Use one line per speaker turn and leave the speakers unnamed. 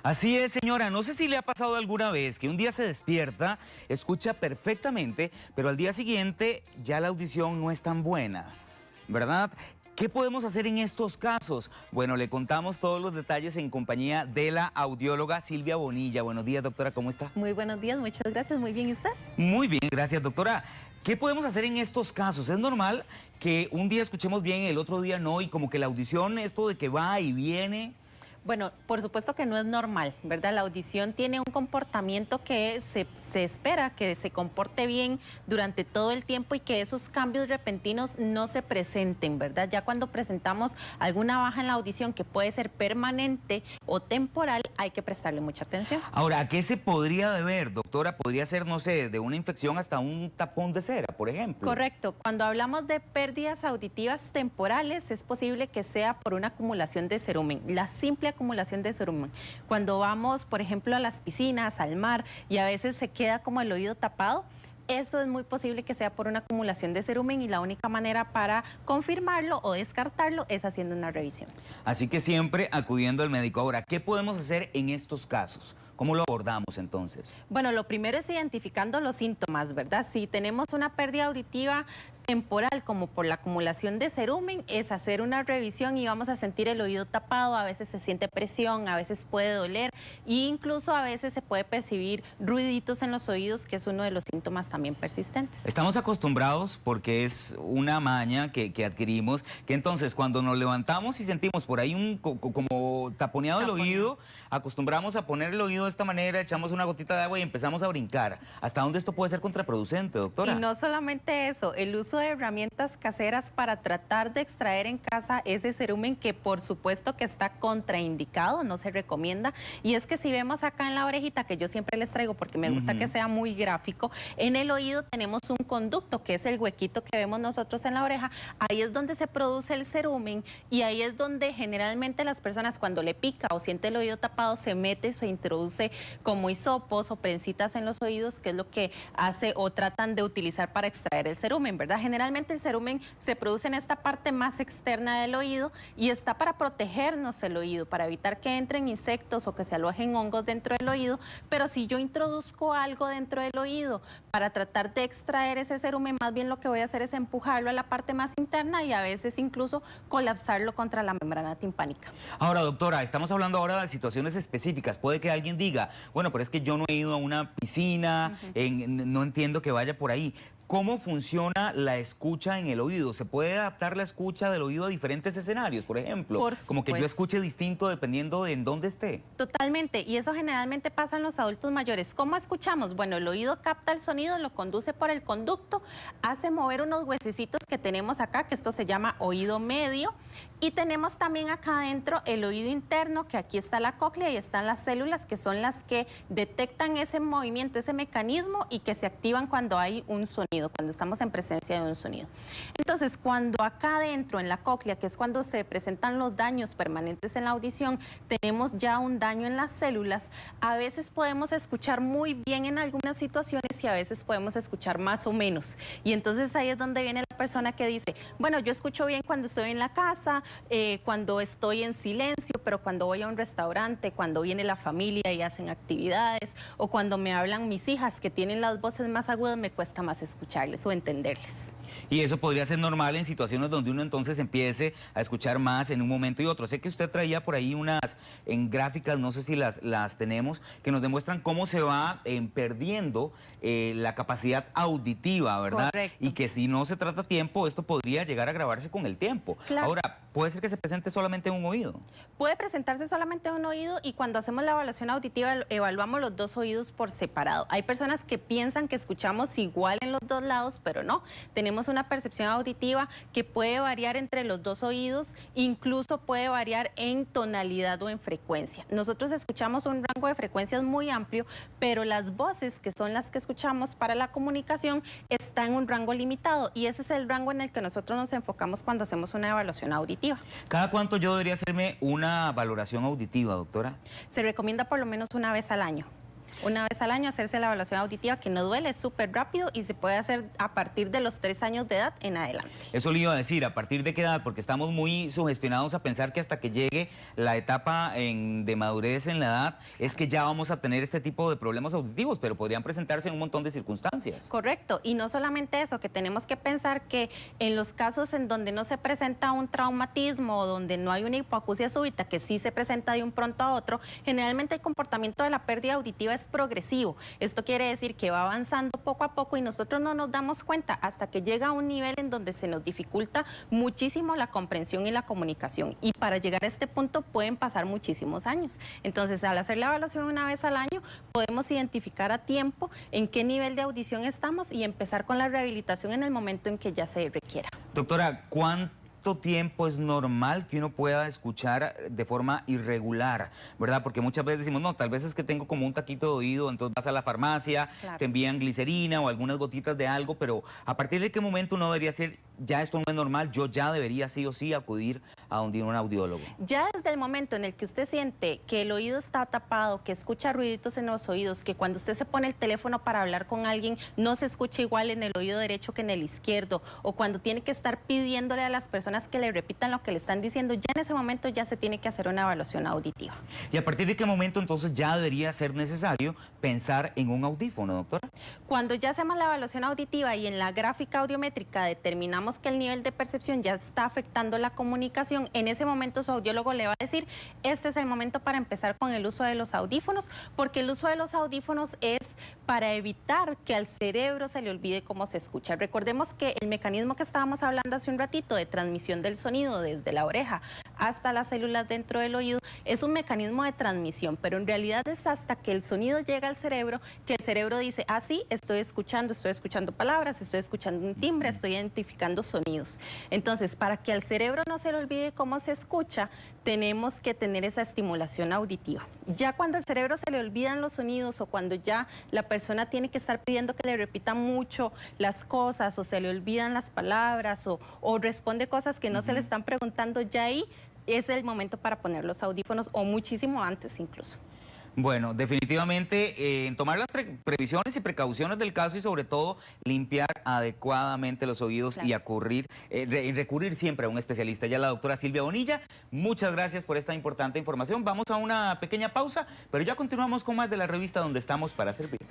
Así es, señora. No sé si le ha pasado alguna vez que un día se despierta, escucha perfectamente, pero al día siguiente ya la audición no es tan buena, ¿verdad? ¿Qué podemos hacer en estos casos? Bueno, le contamos todos los detalles en compañía de la audióloga Silvia Bonilla. Buenos días, doctora, ¿cómo está?
Muy buenos días, muchas gracias. Muy bien, ¿y usted?
Muy bien, gracias, doctora. ¿Qué podemos hacer en estos casos? ¿Es normal que un día escuchemos bien, el otro día no, y como que la audición, esto de que va y viene?
Bueno, por supuesto que no es normal, ¿verdad? La audición tiene un comportamiento que se espera que se comporte bien durante todo el tiempo y que esos cambios repentinos no se presenten, ¿verdad? Ya cuando presentamos alguna baja en la audición que puede ser permanente o temporal, hay que prestarle mucha atención.
Ahora, ¿a qué se podría deber, doctora? Podría ser, no sé, de una infección hasta un tapón de cera, por ejemplo.
Correcto. Cuando hablamos de pérdidas auditivas temporales, es posible que sea por una acumulación de cerumen. La simple acumulación de cerumen. Cuando vamos, por ejemplo, a las piscinas, al mar, y a veces se queda como el oído tapado, eso es muy posible que sea por una acumulación de cerumen y la única manera para confirmarlo o descartarlo es haciendo una revisión.
Así que siempre acudiendo al médico. Ahora, ¿qué podemos hacer en estos casos? ¿Cómo lo abordamos entonces?
Bueno, lo primero es identificando los síntomas, ¿verdad? Si tenemos una pérdida auditiva temporal como por la acumulación de cerumen, es hacer una revisión y vamos a sentir el oído tapado, a veces se siente presión, a veces puede doler e incluso a veces se puede percibir ruiditos en los oídos, que es uno de los síntomas también persistentes.
Estamos acostumbrados, porque es una maña que adquirimos, que entonces cuando nos levantamos y sentimos por ahí un como taponeado el oído, acostumbramos a poner el oído de esta manera, echamos una gotita de agua y empezamos a brincar. ¿Hasta dónde esto puede ser contraproducente, doctora?
Y no solamente eso, el uso de herramientas caseras para tratar de extraer en casa ese cerumen, que por supuesto que está contraindicado, no se recomienda. Y es que si vemos acá en la orejita, que yo siempre les traigo porque me gusta que sea muy gráfico, en el oído tenemos un conducto, que es el huequito que vemos nosotros en la oreja. Ahí es donde se produce el cerumen y ahí es donde generalmente las personas, cuando le pica o siente el oído tapado, se mete, se introduce como hisopos o prensitas en los oídos, que es lo que hace o tratan de utilizar para extraer el cerumen, ¿verdad? Generalmente el cerumen se produce en esta parte más externa del oído y está para protegernos el oído, para evitar que entren insectos o que se alojen hongos dentro del oído. Pero si yo introduzco algo dentro del oído para tratar de extraer ese cerumen, más bien lo que voy a hacer es empujarlo a la parte más interna y a veces incluso colapsarlo contra la membrana timpánica.
Ahora, doctora, estamos hablando ahora de situaciones específicas. Puede que alguien diga, bueno, pero es que yo no he ido a una piscina, no entiendo que vaya por ahí. ¿Cómo funciona la escucha en el oído? ¿Se puede adaptar la escucha del oído a diferentes escenarios, por ejemplo? Como que yo escuche distinto dependiendo de en dónde esté.
Totalmente, y eso generalmente pasa en los adultos mayores. ¿Cómo escuchamos? Bueno, el oído capta el sonido, lo conduce por el conducto, hace mover unos huesecitos que tenemos acá, que esto se llama oído medio, y tenemos también acá adentro el oído interno, que aquí está la cóclea y están las células, que son las que detectan ese movimiento, ese mecanismo, y que se activan cuando hay un sonido, cuando estamos en presencia de un sonido. Entonces, cuando acá adentro en la cóclea, que es cuando se presentan los daños permanentes en la audición, tenemos ya un daño en las células, a veces podemos escuchar muy bien en algunas situaciones y a veces podemos escuchar más o menos. Y entonces ahí es donde viene la persona que dice, bueno, yo escucho bien cuando estoy en la casa, cuando estoy en silencio, pero cuando voy a un restaurante, cuando viene la familia y hacen actividades, o cuando me hablan mis hijas que tienen las voces más agudas, me cuesta más escucharles o entenderles.
Y eso podría ser normal en situaciones donde uno entonces empiece a escuchar más en un momento y otro. Sé que usted traía por ahí unas en gráficas, no sé si las tenemos, que nos demuestran cómo se va perdiendo la capacidad auditiva, ¿verdad?
Correcto.
Y que si no se trata a tiempo, esto podría llegar a agravarse con el tiempo.
Claro.
Ahora, puede ser que se presente solamente en un oído.
Puede presentarse solamente en un oído, y cuando hacemos la evaluación auditiva evaluamos los dos oídos por separado. Hay personas que piensan que escuchamos igual en los dos lados, pero no. Tenemos una percepción auditiva que puede variar entre los dos oídos, incluso puede variar en tonalidad o en frecuencia. Nosotros escuchamos un rango de frecuencias muy amplio, pero las voces, que son las que escuchamos para la comunicación, están en un rango limitado, y ese es el rango en el que nosotros nos enfocamos cuando hacemos una evaluación auditiva.
¿Cada cuánto yo debería hacerme una valoración auditiva, doctora?
Se recomienda por lo menos una vez al año. Una vez al año hacerse la evaluación auditiva, que no duele, es súper rápido y se puede hacer a partir de los 3 años de edad en adelante.
Eso le iba a decir, ¿a partir de qué edad? Porque estamos muy sugestionados a pensar que hasta que llegue la etapa de madurez en la edad es que ya vamos a tener este tipo de problemas auditivos, pero podrían presentarse en un montón de circunstancias.
Correcto, y no solamente eso, que tenemos que pensar que en los casos en donde no se presenta un traumatismo o donde no hay una hipoacusia súbita, que sí se presenta de un pronto a otro, generalmente el comportamiento de la pérdida auditiva es progresivo. Esto quiere decir que va avanzando poco a poco y nosotros no nos damos cuenta hasta que llega a un nivel en donde se nos dificulta muchísimo la comprensión y la comunicación. Y para llegar a este punto pueden pasar muchísimos años. Entonces, al hacer la evaluación una vez al año, podemos identificar a tiempo en qué nivel de audición estamos y empezar con la rehabilitación en el momento en que ya se requiera.
Doctora, ¿cuánto tiempo es normal que uno pueda escuchar de forma irregular, verdad? Porque muchas veces decimos, no, tal vez es que tengo como un taquito de oído, entonces vas a la farmacia,
Claro.
te envían glicerina o algunas gotitas de algo, pero ¿a partir de qué momento uno debería decir, ya esto no es normal, yo ya debería sí o sí acudir a un audiólogo?
Ya desde el momento en el que usted siente que el oído está tapado, que escucha ruiditos en los oídos, que cuando usted se pone el teléfono para hablar con alguien no se escucha igual en el oído derecho que en el izquierdo, o cuando tiene que estar pidiéndole a las personas que le repitan lo que le están diciendo, ya en ese momento ya se tiene que hacer una evaluación auditiva.
¿Y a partir de qué momento entonces ya debería ser necesario pensar en un audífono, doctora?
Cuando ya hacemos la evaluación auditiva y en la gráfica audiométrica determinamos que el nivel de percepción ya está afectando la comunicación, en ese momento su audiólogo le va a decir, este es el momento para empezar con el uso de los audífonos, porque el uso de los audífonos es para evitar que al cerebro se le olvide cómo se escucha. Recordemos que el mecanismo que estábamos hablando hace un ratito de transmisión del sonido desde la oreja hasta las células dentro del oído es un mecanismo de transmisión, pero en realidad es hasta que el sonido llega al cerebro que el cerebro dice, ah, sí, estoy escuchando palabras, estoy escuchando un timbre, estoy identificando sonidos. Entonces, para que al cerebro no se le olvide cómo se escucha, tenemos que tener esa estimulación auditiva. Ya cuando al cerebro se le olvidan los sonidos o cuando ya la persona tiene que estar pidiendo que le repitan mucho las cosas o se le olvidan las palabras o responde cosas que no se le están preguntando, ya ahí es el momento para poner los audífonos o muchísimo antes incluso.
Bueno, definitivamente tomar las previsiones y precauciones del caso y sobre todo limpiar adecuadamente los oídos
Claro.
y recurrir siempre a un especialista. Ya la doctora Silvia Bonilla, muchas gracias por esta importante información. Vamos a una pequeña pausa, pero ya continuamos con más de la revista donde estamos para servirle.